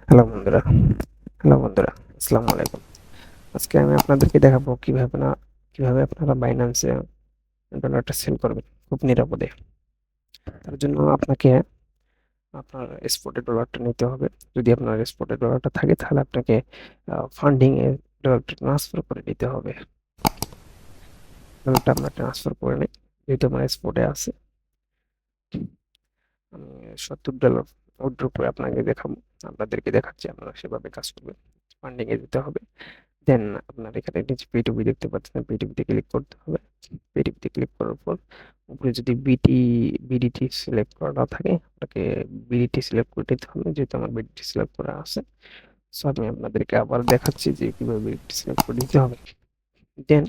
Hello বন্ধুরা hello বন্ধুরা আসসালামু আলাইকুম। আজকে আমি আপনাদেরকে দেখাবো কিভাবে আপনারা বাইন্যান্সে ডলারটা সেল করবেন খুব নিরাপদে। তার জন্য আপনাকে আপনার স্পটে ডলারটা নিতে হবে। যদি আপনার স্পটে ডলারটা থাকে তাহলে আপনাকে ফান্ডিং এ ডলারটা ট্রান্সফার করে নিতে হবে। ডলারটা আমরা ট্রান্সফার করে নিই। যেহেতু আমার স্পটে আছে, আমি $70 উইথড্র করে আপনাদেরকে দেখাচ্ছি আপনারা সেভাবে কাজ করবেন। ফান্ডিং এ দিতে হবে। দেন আপনার এখানে নিচে P2P দেখতে পাচ্ছেন, P2P তে ক্লিক করতে হবে। P2P তে ক্লিক করার পর উপরে যদি বিডিটি সিলেক্ট করা না থাকে, আপনাকে বিডিটি সিলেক্ট করে নিতে হবে। যেহেতু আমার বিডিটি সিলেক্ট করা আছে, সো আমি আপনাদেরকে আবার দেখাচ্ছি যে কিভাবে বিডিটি সিলেক্ট করে নিতে হবে। দেন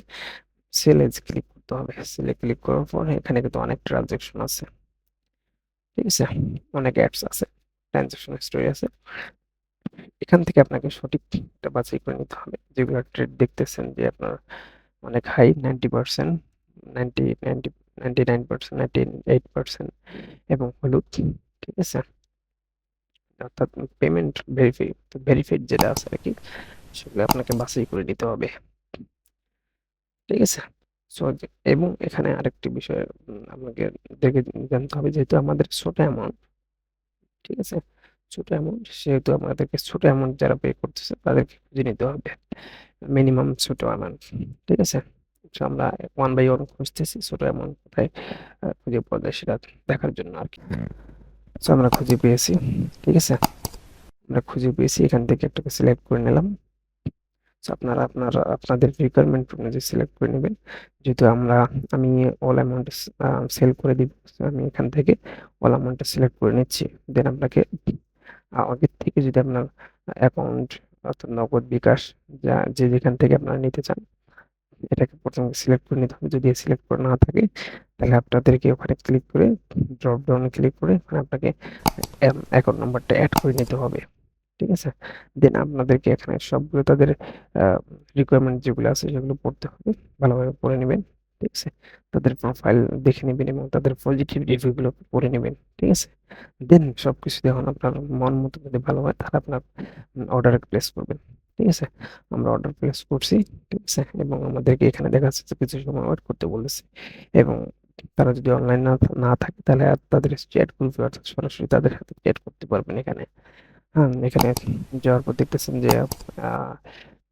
সেলে ক্লিক করতে হবে। সেলে ক্লিক করার পর এখানে কিন্তু অনেক ট্রানজাকশন আছে, ঠিক আছে, অনেক অ্যাডস আছে, ট্রানজাকশন হিস্টোরি আছে। এখান থেকে আপনাকে সঠিকটা বাছাই করে নিতে হবে। যেগুলো ট্রেড দেখতেছেন যে আপনার অনেক হাই, 90%, 99%, 98% এবং হলুদ, ঠিক আছে, অর্থাৎ পেমেন্ট ভেরিফাইড যেটা আছে আর কি, সেগুলো আপনাকে বাছাই করে নিতে হবে, ঠিক আছে। সো এবং এখানে আরেকটি বিষয় আপনাকে দেখে জানতে হবে, যেহেতু আমাদের ছোট অ্যামাউন্ট, ঠিক আছে, ছোট অ্যামাউন্ট, সেহেতু আমাদেরকে ছোট অ্যামাউন্ট যারা পে করতেছে তাদেরকে খুঁজে নিতে হবে মিনিমাম ছোট অ্যামাউন্ট, ঠিক আছে। তো আমরা ওয়ান বাই ওয়ান খুঁজতেছি ছোট অ্যামাউন্ট কোথায় খুঁজে পাওয়া যায় সেটা দেখার জন্য আর কি। তো আমরা খুঁজে পেয়েছি, ঠিক আছে, আমরা খুঁজে পেয়েছি। এখান থেকে একটাকে সিলেক্ট করে নিলাম। তো আপনাদের রিকোয়ারমেন্ট অনুযায়ী সিলেক্ট করে নেবেন। যেহেতু আমি অল অ্যামাউন্ট সেল করে দিব, so আমি এখান থেকে অল অ্যামাউন্টটা সিলেক্ট করে নিচ্ছি। দেন আপনাকে আগের থেকে যদি আপনার অ্যাকাউন্ট অর্থাৎ নগদ বিকাশ যে যেখান থেকে আপনারা নিতে চান, এটাকে প্রথমে সিলেক্ট করে নিতে হবে। যদি সিলেক্ট করা না থাকে তাহলে আপনাদেরকে ওখানে ক্লিক করে ড্রপ ডাউনে ক্লিক করে ওখানে আপনাকে অ্যাকাউন্ট নাম্বারটা অ্যাড করে নিতে হবে, ঠিক আছে। দেন আপনাদেরকে এখানে সবগুলো তাদের রিকোয়ারমেন্ট যেগুলো আছে সেগুলো পড়তে হবে, ভালোভাবে পড়ে নেবেন, ঠিক আছে। তাদের প্রোফাইল দেখে নেবেন এবং তাদের পজিটিভ রিভিউগুলো পড়ে নেবেন, ঠিক আছে। দেন সবকিছু যখন আপনার মন মতো যদি ভালো হয় তাহলে আপনার অর্ডার প্লেস করবেন, ঠিক আছে। আমরা অর্ডার প্লেস করছি, ঠিক আছে, এবং আমাদেরকে এখানে দেখা যাচ্ছে কিছু সময় ওয়েট করতে বলেছে। এবং তারা যদি অনলাইন না থাকে তাহলে তাদের চ্যাট গ্রুপে অর্থাৎ সরাসরি তাদের সাথে চ্যাট করতে পারবেন এখানে। হ্যাঁ, এখানে যাওয়ার পর দেখতেছেন যে আহ,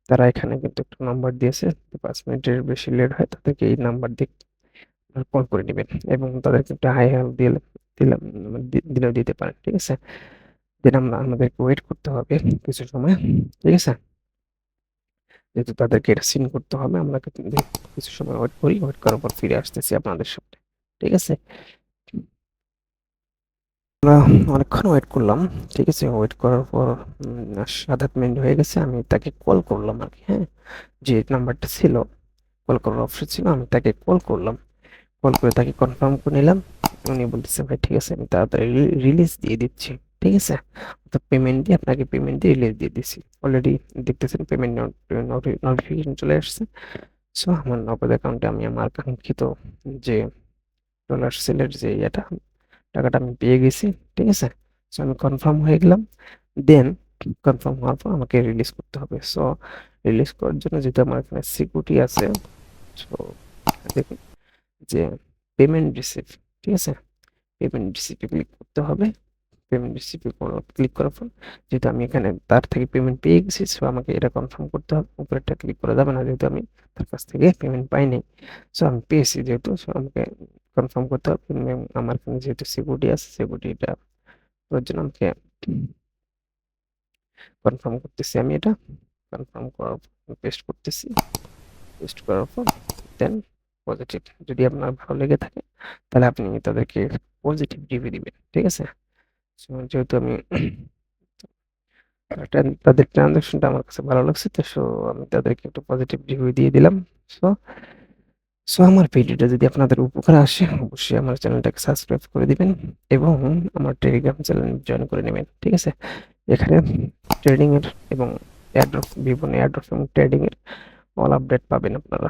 তারা এখানে কিন্তু একটা নাম্বার দিয়েছে। 5 মিনিটের বেশি লেট হয় তাদেরকে এই নাম্বার দিয়ে কল করে নেবেন এবং তাদেরকে একটা হাই হেল্প দিলাম দিলেও দিতে পারেন, ঠিক আছে। দেন আমাদেরকে ওয়েট করতে হবে কিছু সময়, ঠিক আছে। যেহেতু তাদেরকে এটা সিন করতে হবে, আমরা কিছু সময় ওয়েট করি। ওয়েট করার পর ফিরে আসতেছি আপনাদের সামনে, ঠিক আছে। আমরা অনেকক্ষণ ওয়েট করলাম, ঠিক আছে। ওয়েট করার পর 7-8 মিনিট হয়ে গেছে। আমি তাকে কল করলাম আর কি, হ্যাঁ, যে নাম্বারটা ছিল, কল করার অপশন ছিল, আমি তাকে কল করলাম। কল করে তাকে কনফার্ম করে নিলাম। উনি বলতেছে ভাই ঠিক আছে, আমি তাড়াতাড়ি রিলিজ দিয়ে দিচ্ছি, ঠিক আছে। তো পেমেন্ট দিয়ে রিলিজ দিয়ে দিচ্ছি অলরেডি। দেখতেছেন পেমেন্ট নোটিফিকেশন চলে আসছে। সো আমার নগদ অ্যাকাউন্টে আমি আমার কাঙ্ক্ষিত যে ডলার সেলের যে টাকাটা আমি পেয়ে গেছি, ঠিক আছে। সো আমি কনফার্ম হয়ে গেলাম। দেন কনফার্ম হওয়ার পর আমাকে রিলিজ করতে হবে। সো রিলিজ করার জন্য যেহেতু আমার এখানে সিকিউরিটি আছে, সো দেখুন যে পেমেন্ট রিসিভ, ঠিক আছে, পেমেন্ট রিসিভে ক্লিক করতে হবে। পেমেন্ট রিসিভে ক্লিক করার পর যেহেতু আমি এখানে তার থেকে পেমেন্ট পেয়ে গেছি, সো আমাকে এটা কনফার্ম করতে হবে। উপরেরটা ক্লিক করা যাবে না, যেহেতু আমি তার কাছ থেকে পেমেন্ট পাই নাই। সো আমি পেয়েছি যেহেতু, সো আমাকে কনফার্ম করতে হবে। এবং আমার এখানে যেহেতু সিকিউরিটি আছে, সিকিউরিটিটা করার জন্য আমাকে কনফার্ম করতেছি। আমি এটা কনফার্ম করার পেস্ট করতেছি। পেস্ট করার পর দেন পজিটিভ, যদি আপনার ভালো লেগে থাকে তাহলে আপনি তাদেরকে পজিটিভ রিভিউ দিবেন, ঠিক আছে। So, যেহেতু আমি তাদের ট্রানজাকশনটা আমার কাছে ভালো লাগছে, তো সো আমি তাদেরকে একটু পজিটিভ রিভিউ দিয়ে দিলাম। সো সো আমার ভিডিওটা যদি আপনাদের উপকার আসে অবশ্যই আমার চ্যানেলটাকে সাবস্ক্রাইব করে দিবেন এবং আমার টেলিগ্রাম চ্যানেল জয়েন করে নেবেন, ঠিক আছে। এখানে ট্রেডিং এর এবং এয়ারড্রপ, বিভিন্ন এয়ারড্রপ এবং ট্রেডিং এর অল আপডেট পাবেন আপনারা।